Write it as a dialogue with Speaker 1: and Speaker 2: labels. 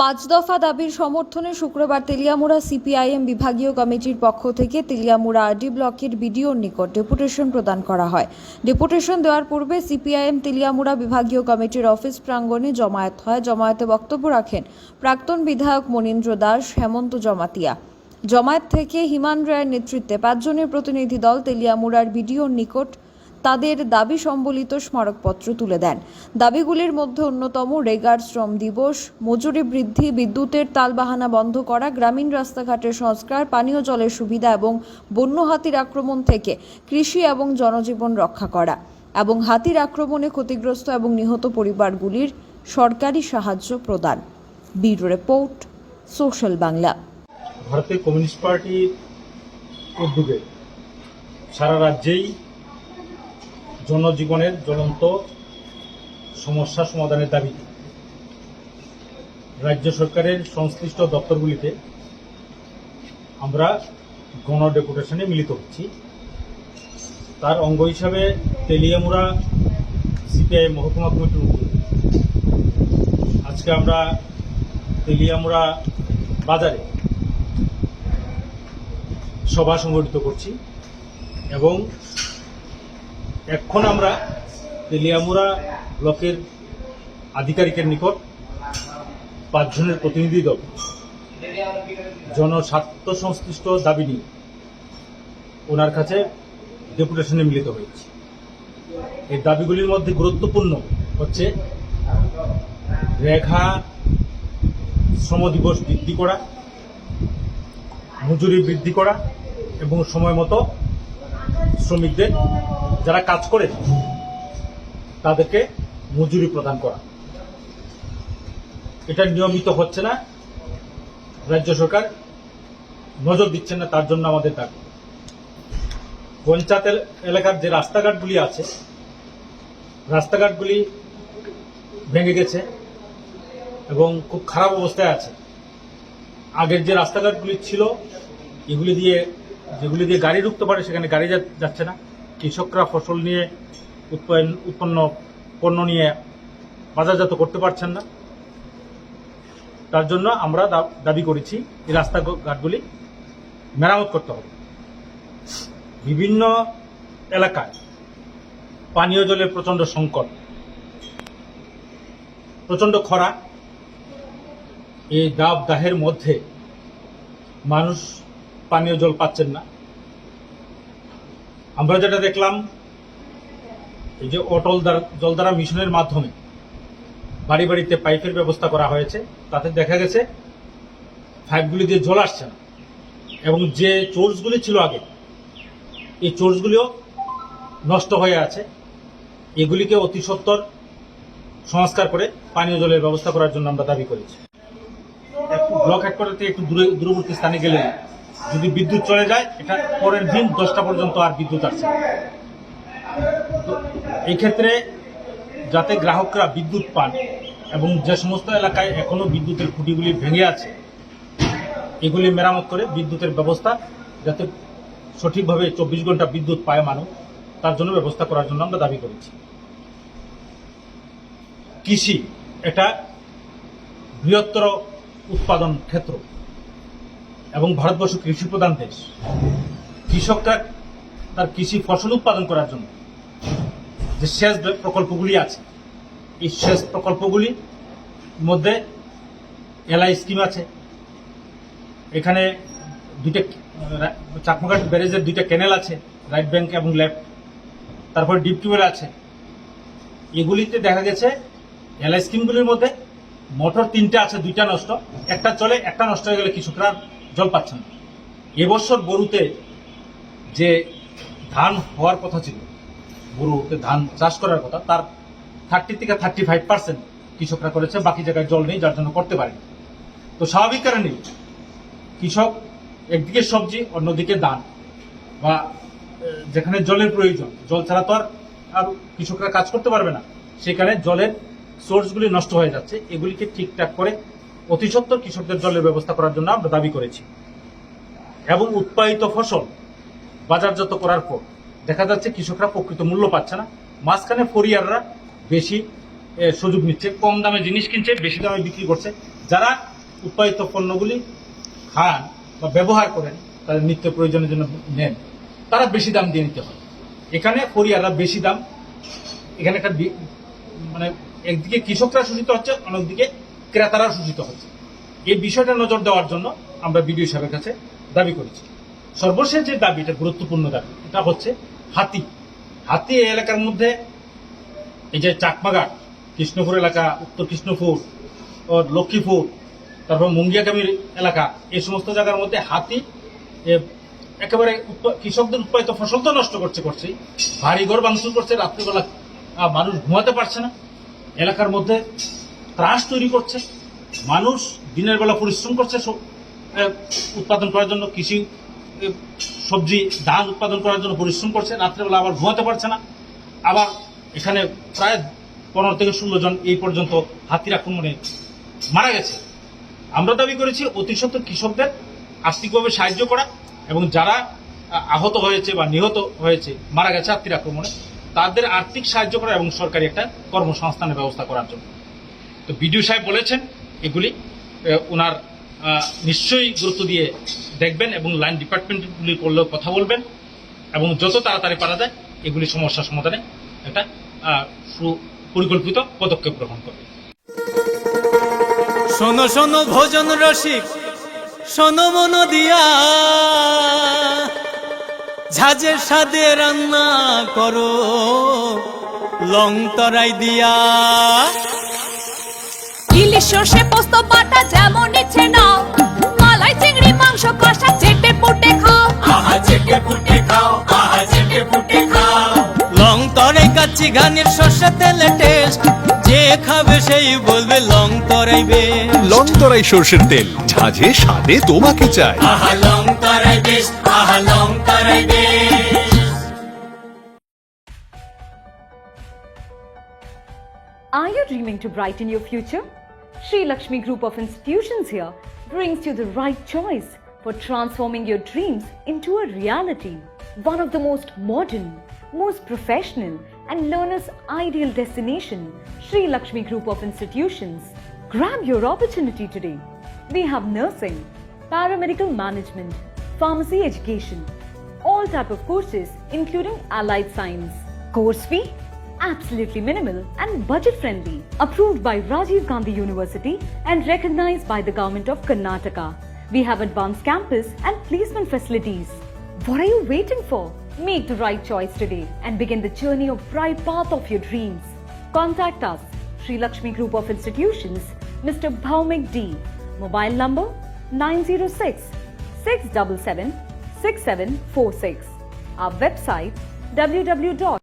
Speaker 1: পাঁচ দফা দাবির সমর্থনে শুক্রবার তেলিয়ামুড়া সিপিআইএম বিভাগীয় কমিটির পক্ষ থেকে তেলিয়ামুড়া আরডি ব্লকের বিডিওর নিকট ডেপুটেশন প্রদান করা হয়। ডেপুটেশন দেওয়ার পূর্বে সিপিআইএম তেলিয়ামুড়া বিভাগীয় কমিটির অফিস প্রাঙ্গণে জমায়েত হয়। জমায়েতে বক্তব্য রাখেন প্রাক্তন বিধায়ক মনীন্দ্র দাস, হেমন্ত জমাতিয়া। জমায়েত থেকে হিমান রায়ের নেতৃত্বে 5 জনের প্রতিনিধি দল তেলিয়ামুড়ার বিডিওর নিকট তাদের দাবি সম্বলিত স্মারকপত্র তুলে দেন। দাবিগুলির মধ্যে অন্যতম রেগার শ্রম দিবস, মজুরি বৃদ্ধি, বিদ্যুতের তালবাহানা বন্ধ করা, গ্রামীণ রাস্তাঘাটের সংস্কার, পানীয় জলের সুবিধা এবং বন্য হাতির আক্রমণ থেকে কৃষি এবং জনজীবন রক্ষা করা এবং হাতির আক্রমণে ক্ষতিগ্রস্ত এবং নিহত পরিবারগুলির সরকারি সাহায্য প্রদান। Bureau report, social Bangla.
Speaker 2: ভারতীয় কমিউনিস্ট পার্টির উদ্যোগে সারা রাজ্যেই জনজীবনের জ্বলন্ত সমস্যা সমাধানের দাবিতে রাজ্য সরকারের সংশ্লিষ্ট দপ্তরগুলিতে আমরা গণ ডেপুটেশনে মিলিত হচ্ছি। তার অঙ্গ হিসাবে তেলিয়ামুড়া সিপিআই মহকুমা কমিটির উদ্যোগে আজকে আমরা তেলিয়ামুড়া বাজারে সভা সংগঠিত করছি এবং এখন আমরা তেলিয়ামুড়া ব্লকের আধিকারিকের নিকট 5 জনের প্রতিনিধি দল জনস্বার্থ সংশ্লিষ্ট দাবি নিয়ে ওনার কাছে ডেপুটেশনে মিলিত হয়েছে। এই দাবিগুলির মধ্যে গুরুত্বপূর্ণ হচ্ছে রেখা শ্রম দিবস বৃদ্ধি করা, মজুরি বৃদ্ধি করা এবং সময় মতো শ্রমিকদের যারা কাজ করে তাদেরকে মজুরি প্রদান করা। এটা নিয়মিত হচ্ছে না, রাজ্য সরকার নজর দিচ্ছেন না, তার জন্য আমাদের দাবি। পঞ্চায়েত এলাকার যে রাস্তাঘাটগুলি আছে, রাস্তাঘাটগুলি ভেঙে গেছে এবং খুব খারাপ অবস্থায় আছে। আগের যে রাস্তাঘাটগুলি ছিল যেগুলি দিয়ে গাড়ি ঢুকতে পারে সেখানে গাড়ি যাচ্ছে না। কৃষকরা ফসল নিয়ে উৎপন্ন পণ্য নিয়ে বাজারজাত করতে পারছেন না। তার জন্য আমরা দাবি করেছি এই রাস্তাঘাটগুলি মেরামত করতে হবে। বিভিন্ন এলাকায় পানীয় জলের প্রচন্ড সংকট, প্রচন্ড খরা। এই দাহের মধ্যে মানুষ পানীয় জল পাচ্ছেন না। আমরা যেটা দেখলাম, এই যে অটল জলধারা মিশনের মাধ্যমে বাড়ি বাড়িতে পাইপের ব্যবস্থা করা হয়েছে, তাতে দেখা গেছে পাইপগুলি দিয়ে জল আসছে না এবং যে চোর্সগুলি ছিল আগে, এই চোর্সগুলিও নষ্ট হয়ে আছে। এগুলিকে অতি সত্বর সংস্কার করে পানীয় জলের ব্যবস্থা করার জন্য আমরা দাবি করেছি। একটু ব্লক হেডকোয়ার্টার থেকে একটু দূরবর্তী স্থানে গেলে যদি বিদ্যুৎ চলে যায়, এটা পরের দিন 10টা পর্যন্ত আর বিদ্যুৎ আসছে না। তো এই ক্ষেত্রে যাতে গ্রাহকরা বিদ্যুৎ পান এবং যে সমস্ত এলাকায় এখনো বিদ্যুতের খুঁটিগুলি ভেঙে আছে, এগুলি মেরামত করে বিদ্যুতের ব্যবস্থা যাতে সঠিকভাবে 24 ঘন্টা বিদ্যুৎ পায় মানুষ, তার জন্য ব্যবস্থা করার জন্য আমরা দাবি করেছি। কৃষি এটা বৃহত্তর উৎপাদন ক্ষেত্র এবং ভারতবর্ষ কৃষি প্রধান দেশ। কৃষকরা তার কৃষি ফসল উৎপাদন করার জন্য যে সেচ প্রকল্পগুলি আছে, এই সেচ প্রকল্পগুলির মধ্যে এলআই স্কিম আছে। এখানে চাকমাঘাট ব্যারেজের 2টা ক্যানেল আছে, রাইট ব্যাংক এবং লেফট। তারপর ডিপ টিউবওয়েল আছে। এগুলিতে দেখা গেছে এলআই স্কিমগুলির মধ্যে মোটর 3টে আছে, 2টা নষ্ট, একটা চলে, একটা নষ্ট হয়ে গেলে কৃষকরা জল পাচ্ছে না। এবছর বরুতে যে ধান হওয়ার কথা ছিল, বরুতে ধান চাষ করার কথা, তার 30 থেকে 35% কৃষকরা করেছে, বাকি জায়গায় জল নেই, যার জন্য করতে পারেনি। তো স্বাভাবিক কারণে কৃষক একদিকে সবজি, অন্যদিকে ধান, বা যেখানে জলের প্রয়োজন, জল ছাড়া তো আর কৃষকরা কাজ করতে পারবে না, সেখানে জলের সোর্সগুলি নষ্ট হয়ে যাচ্ছে। এগুলিকে ঠিকঠাক করে অতি সত্বর কৃষকদের জলের ব্যবস্থা করার জন্য আমরা দাবি করেছি। এবং উৎপাদিত ফসল বাজারজাত করার পর দেখা যাচ্ছে কৃষকরা প্রকৃত মূল্য পাচ্ছে না, মাঝখানে ফরিয়াররা বেশি সুযোগ নিচ্ছে, কম দামে জিনিস কিনছে, বেশি দামে বিক্রি করছে। যারা উৎপাদিত পণ্যগুলি খান বা ব্যবহার করেন, তাদের নিত্য প্রয়োজনের জন্য নেন, তারা বেশি দাম দিয়ে নিতে হয়। এখানে কোরিয়াররা বেশি দাম, এখানে একটা মানে একদিকে কৃষকরা শোষিত হচ্ছে, অন্যদিকে ক্রেতারা শোষিত হচ্ছে। এই বিষয়টা নজর দেওয়ার জন্য আমরা বিডিও সাহেবের কাছে দাবি করেছি। সর্বশেষ যে দাবি, এটা গুরুত্বপূর্ণ দাবি, এটা হচ্ছে হাতি এই এলাকার মধ্যে, এই যে চাকমাঘাট, কৃষ্ণপুর এলাকা, উত্তর কৃষ্ণপুর ও লক্ষ্মীপুর, তারপর মুঙ্গিয়াকামির এলাকা, এই সমস্ত জায়গার মধ্যে হাতি একেবারে কৃষকদের উৎপাদিত ফসল তো নষ্ট করছে, ভারী ঘর ভাঙচুর করছে, রাত্রিবেলা মানুষ ঘুমাতে পারছে না, এলাকার মধ্যে ত্রাস তৈরি করছে। মানুষ দিনের বেলা পরিশ্রম করছে উৎপাদন করার জন্য, কৃষি সবজি ধান উৎপাদন করার জন্য পরিশ্রম করছে, রাত্রেবেলা আবার ঘুমাতে পারছে না। আবার এখানে প্রায় 15 থেকে 16 জন এই পর্যন্ত হাতির আক্রমণে মারা গেছে। আমরা দাবি করেছি অতি সত্বর কৃষকদের আর্থিকভাবে সাহায্য করা, এবং যারা আহত হয়েছে বা নিহত হয়েছে, মারা গেছে হাতির আক্রমণে, তাদের আর্থিক সাহায্য করা এবং সরকারি একটা কর্মসংস্থানের ব্যবস্থা করার জন্য। তো বিডিও সাহেব বলেছেন এগুলি ওনার নিশ্চয়ই গুরুত্ব দিয়ে দেখবেন এবং লাইন ডিপার্টমেন্টগুলি করলেও কথা বলবেন, এবং যত তাড়াতাড়ি পারা যায় এগুলি সমস্যা সমাধানে একটা সুপরিকল্পিত পদক্ষেপ গ্রহণ করবে।
Speaker 3: শোনো শোনো ভোজন রসিক, শোনো মন দিয়া, ঝাঁঝের স্বাদে রান্না করো লং তরাই দিয়া।
Speaker 4: ইলিশ সর্ষে পোস্ত বাটা যেমন ইচ্ছে নাও, মালাই চিংড়ি মাংস কষা চেটে পুটে খাও,
Speaker 3: আহা চেটে পুটে খাও, আহা চেটে পুটে খাও। লং তরাই কাচ্চি ঘানির সর্ষে তেলে টেস্ট, যে খাবে সেই বলবে লং তরাই বেশ।
Speaker 5: লং তরাই সর্ষের তেল, ঝাঁঝে স্বাদে তোমাকে চাই।
Speaker 3: আহা লং তরাই বেশ, আহা লং তরাই বেশ।
Speaker 4: Are you dreaming to brighten your future? Sri Lakshmi Group of Institutions here brings you the right choice for transforming your dreams into a reality. One of the most modern, most professional and learners' ideal destination, Sri Lakshmi Group of Institutions. Grab your opportunity today. We have nursing, paramedical management, pharmacy education, all type of courses including allied science. Course fee? Absolutely minimal and budget friendly. Approved by Rajiv Gandhi University and recognized by the Government of Karnataka. We have advanced campus and placement facilities. What are you waiting for? Make the right choice today and begin the journey of bright path of your dreams. Contact us, Sri Lakshmi Group of Institutions, Mr. Bhaumik D. Mobile number 906 677 6746. Our website www